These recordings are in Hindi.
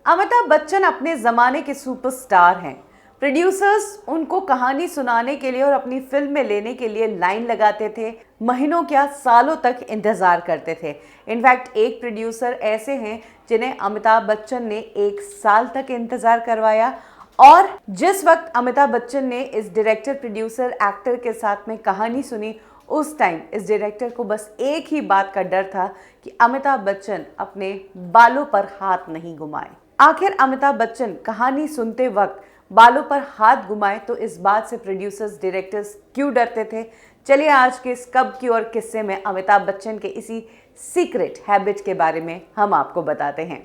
अमिताभ बच्चन अपने ज़माने के सुपरस्टार हैं। प्रोड्यूसर्स उनको कहानी सुनाने के लिए और अपनी फिल्म में लेने के लिए लाइन लगाते थे, महीनों क्या सालों तक इंतज़ार करते थे। इनफैक्ट एक प्रोड्यूसर ऐसे हैं जिन्हें अमिताभ बच्चन ने 1 साल तक इंतज़ार करवाया। और जिस वक्त अमिताभ बच्चन ने इस डायरेक्टर, प्रोड्यूसर, एक्टर के साथ में कहानी सुनी, उस टाइम इस डायरेक्टर को बस एक ही बात का डर था कि अमिताभ बच्चन अपने बालों पर हाथ नहीं घुमाए। आखिर अमिताभ बच्चन कहानी सुनते वक्त बालों पर हाथ घुमाए तो इस बात से प्रोड्यूसर्स, डायरेक्टर्स क्यों डरते थे? चलिए आज के इस कब की और किस्से में अमिताभ बच्चन के इसी सीक्रेट हैबिट के बारे में हम आपको बताते हैं।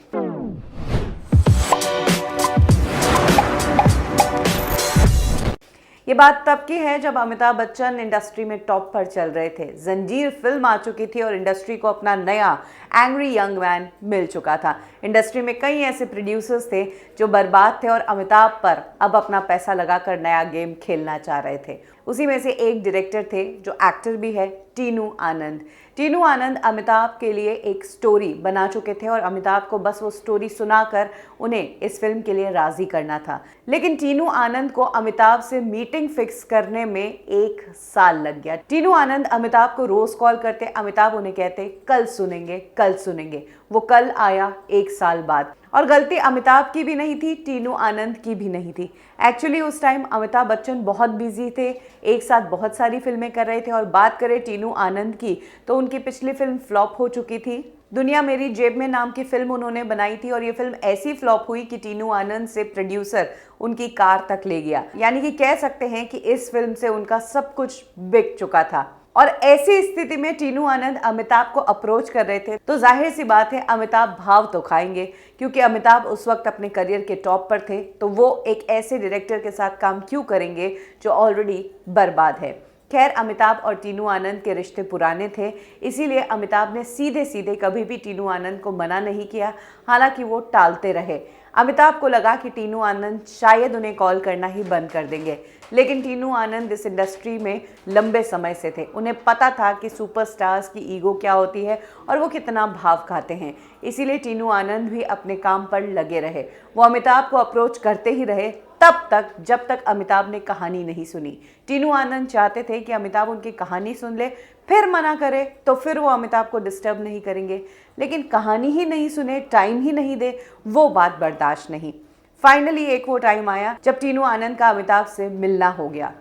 ये बात तब की है जब अमिताभ बच्चन इंडस्ट्री में टॉप पर चल रहे थे। जंजीर फिल्म आ चुकी थी और इंडस्ट्री को अपना नया एंग्री यंग मैन मिल चुका था। इंडस्ट्री में कई ऐसे प्रोड्यूसर्स थे जो बर्बाद थे और अमिताभ पर अब अपना पैसा लगाकर नया गेम खेलना चाह रहे थे। उसी में से एक डायरेक्टर थे जो एक्टर भी है, टीनू आनंद। टीनू आनंद अमिताभ के लिए एक स्टोरी बना चुके थे और अमिताभ को बस वो स्टोरी सुनाकर उन्हें इस फिल्म के लिए राजी करना था। लेकिन टीनू आनंद को अमिताभ से मीटिंग फिक्स करने में 1 साल लग गया। टीनू आनंद अमिताभ को रोज कॉल करते, अमिताभ उन्हें कहते कल सुनेंगे, कल सुनेंगे। वो कल आया 1 साल बाद। और गलती अमिताभ की भी नहीं थी, टीनू आनंद की भी नहीं थी। एक्चुअली उस टाइम अमिताभ बच्चन बहुत बिजी थे, एक साथ बहुत सारी फिल्में कर रहे थे। और बात करें टीनू आनंद की तो उनकी पिछली फिल्म फ्लॉप हो चुकी थी। दुनिया मेरी जेब में नाम की फिल्म उन्होंने बनाई थी और ये फिल्म ऐसी फ्लॉप हुई कि टीनू आनंद से प्रोड्यूसर उनकी कार तक ले गया। यानी कि कह सकते हैं कि इस फिल्म से उनका सब कुछ बिक चुका था। और ऐसी स्थिति में टीनू आनंद अमिताभ को अप्रोच कर रहे थे तो जाहिर सी बात है अमिताभ भाव तो खाएंगे, क्योंकि अमिताभ उस वक्त अपने करियर के टॉप पर थे। तो वो एक ऐसे डायरेक्टर के साथ काम क्यों करेंगे जो ऑलरेडी बर्बाद है। खैर, अमिताभ और टीनू आनंद के रिश्ते पुराने थे, इसीलिए अमिताभ ने सीधे सीधे कभी भी टीनू आनंद को मना नहीं किया। हालांकि वो टालते रहे। अमिताभ को लगा कि टीनू आनंद शायद उन्हें कॉल करना ही बंद कर देंगे, लेकिन टीनू आनंद इस इंडस्ट्री में लंबे समय से थे। उन्हें पता था कि सुपरस्टार्स की ईगो क्या होती है और वो कितना भाव खाते हैं। इसीलिए टीनू आनंद भी अपने काम पर लगे रहे। वो अमिताभ को अप्रोच करते ही रहे तब तक जब तक अमिताभ ने कहानी नहीं सुनी। टीनू आनंद चाहते थे कि अमिताभ उनकी कहानी सुन ले, फिर मना करे तो फिर वो अमिताभ को डिस्टर्ब नहीं करेंगे। लेकिन कहानी ही नहीं सुने, टाइम ही नहीं दे, वो बात बर्दाश्त नहीं। फाइनली एक वो टाइम आया जब टीनू आनंद का अमिताभ से मिलना हो गया।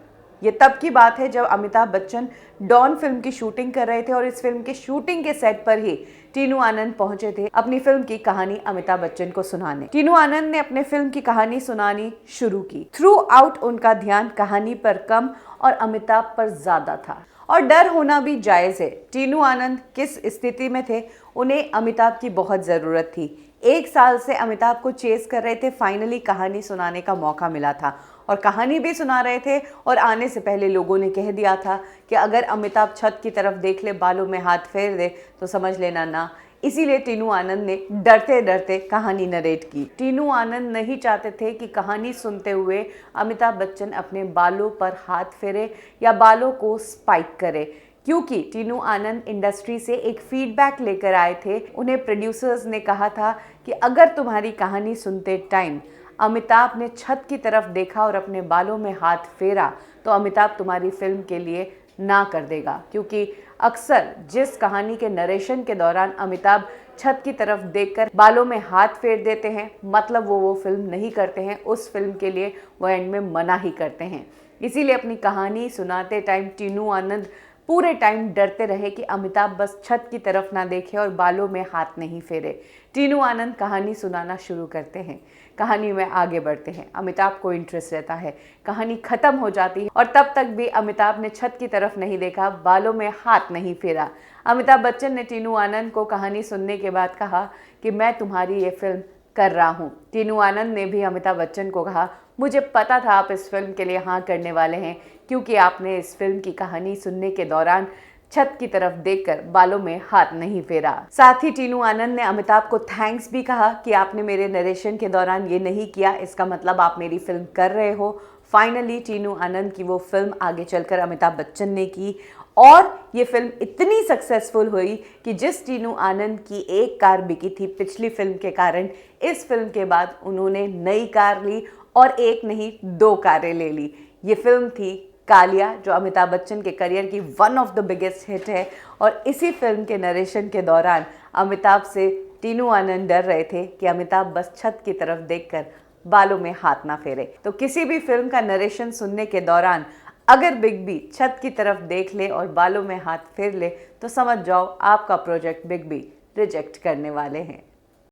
ये तब की बात है जब अमिताभ बच्चन डॉन फिल्म की शूटिंग कर रहे थे और इस फिल्म के शूटिंग के सेट पर ही टीनू आनंद पहुंचे थे अपनी फिल्म की कहानी अमिताभ बच्चन को सुनाने। टीनू आनंद ने अपने फिल्म की कहानी सुनानी शुरू की। थ्रू आउट उनका ध्यान कहानी पर कम और अमिताभ पर ज्यादा था। और डर होना भी जायज है। टीनू आनंद किस स्थिति में थे, उन्हें अमिताभ की बहुत ज़रूरत थी। 1 साल से अमिताभ को चेस कर रहे थे, फाइनली कहानी सुनाने का मौका मिला था। और कहानी भी सुना रहे थे और आने से पहले लोगों ने कह दिया था कि अगर अमिताभ छत की तरफ देख ले, बालों में हाथ फेर दे तो समझ लेना ना। इसीलिए टीनू आनंद ने डरते डरते कहानी नरेट की। टीनू आनंद नहीं चाहते थे कि कहानी सुनते हुए अमिताभ बच्चन अपने बालों पर हाथ फेरे या बालों को स्पाइक करे, क्योंकि टीनू आनंद इंडस्ट्री से एक फीडबैक लेकर आए थे। उन्हें प्रोड्यूसर्स ने कहा था कि अगर तुम्हारी कहानी सुनते टाइम अमिताभ ने छत की तरफ देखा और अपने बालों में हाथ फेरा तो अमिताभ तुम्हारी फिल्म के लिए ना कर देगा। क्योंकि अक्सर जिस कहानी के नरेशन के दौरान अमिताभ छत की तरफ देखकर बालों में हाथ फेर देते हैं, मतलब वो फिल्म नहीं करते हैं, उस फिल्म के लिए वो एंड में मना ही करते हैं। इसीलिए अपनी कहानी सुनाते टाइम टीनू आनंद पूरे टाइम डरते रहे कि अमिताभ बस छत की तरफ ना देखे और बालों में हाथ नहीं फेरे। टीनू आनंद कहानी सुनाना शुरू करते हैं, कहानी में आगे बढ़ते हैं। अमिताभ को इंटरेस्ट रहता है, कहानी खत्म हो जाती है और तब तक भी अमिताभ ने छत की तरफ नहीं देखा, बालों में हाथ नहीं फेरा। अमिताभ बच्चन ने टीनू आनंद को कहानी सुनने के बाद कहा कि मैं तुम्हारी ये फिल्म कर रहा हूँ। टीनू आनंद ने भी अमिताभ बच्चन को कहा, मुझे पता था आप इस फिल्म के लिए हाँ करने वाले हैं, क्योंकि आपने इस फिल्म की कहानी सुनने के दौरान छत की तरफ देखकर बालों में हाथ नहीं फेरा। साथ ही टीनू आनंद ने अमिताभ को थैंक्स भी कहा कि आपने मेरे नरेशन के दौरान ये नहीं किया, इसका मतलब आप मेरी फिल्म कर रहे हो। फाइनली टीनू आनंद की वो फिल्म आगे चलकर अमिताभ बच्चन ने की और ये फिल्म इतनी सक्सेसफुल हुई कि जिस टीनू आनंद की एक कार बिकी थी पिछली फिल्म के कारण, इस फिल्म के बाद उन्होंने नई कार ली और एक नहीं 2 कारें ले ली। ये फिल्म थी कालिया, जो अमिताभ बच्चन के करियर की one of the biggest hit है। और इसी फिल्म के नरेशन के दौरान अमिताभ से टीनू आनंद डर रहे थे कि अमिताभ बस छत की तरफ देखकर बालों में हाथ ना फेरे। तो किसी भी फिल्म का नरेशन सुनने के दौरान अगर बिग बी छत की तरफ देख ले और बालों में हाथ फेर ले तो समझ जाओ आपका प्रोजेक्ट बिग बी रिजेक्ट करने वाले हैं।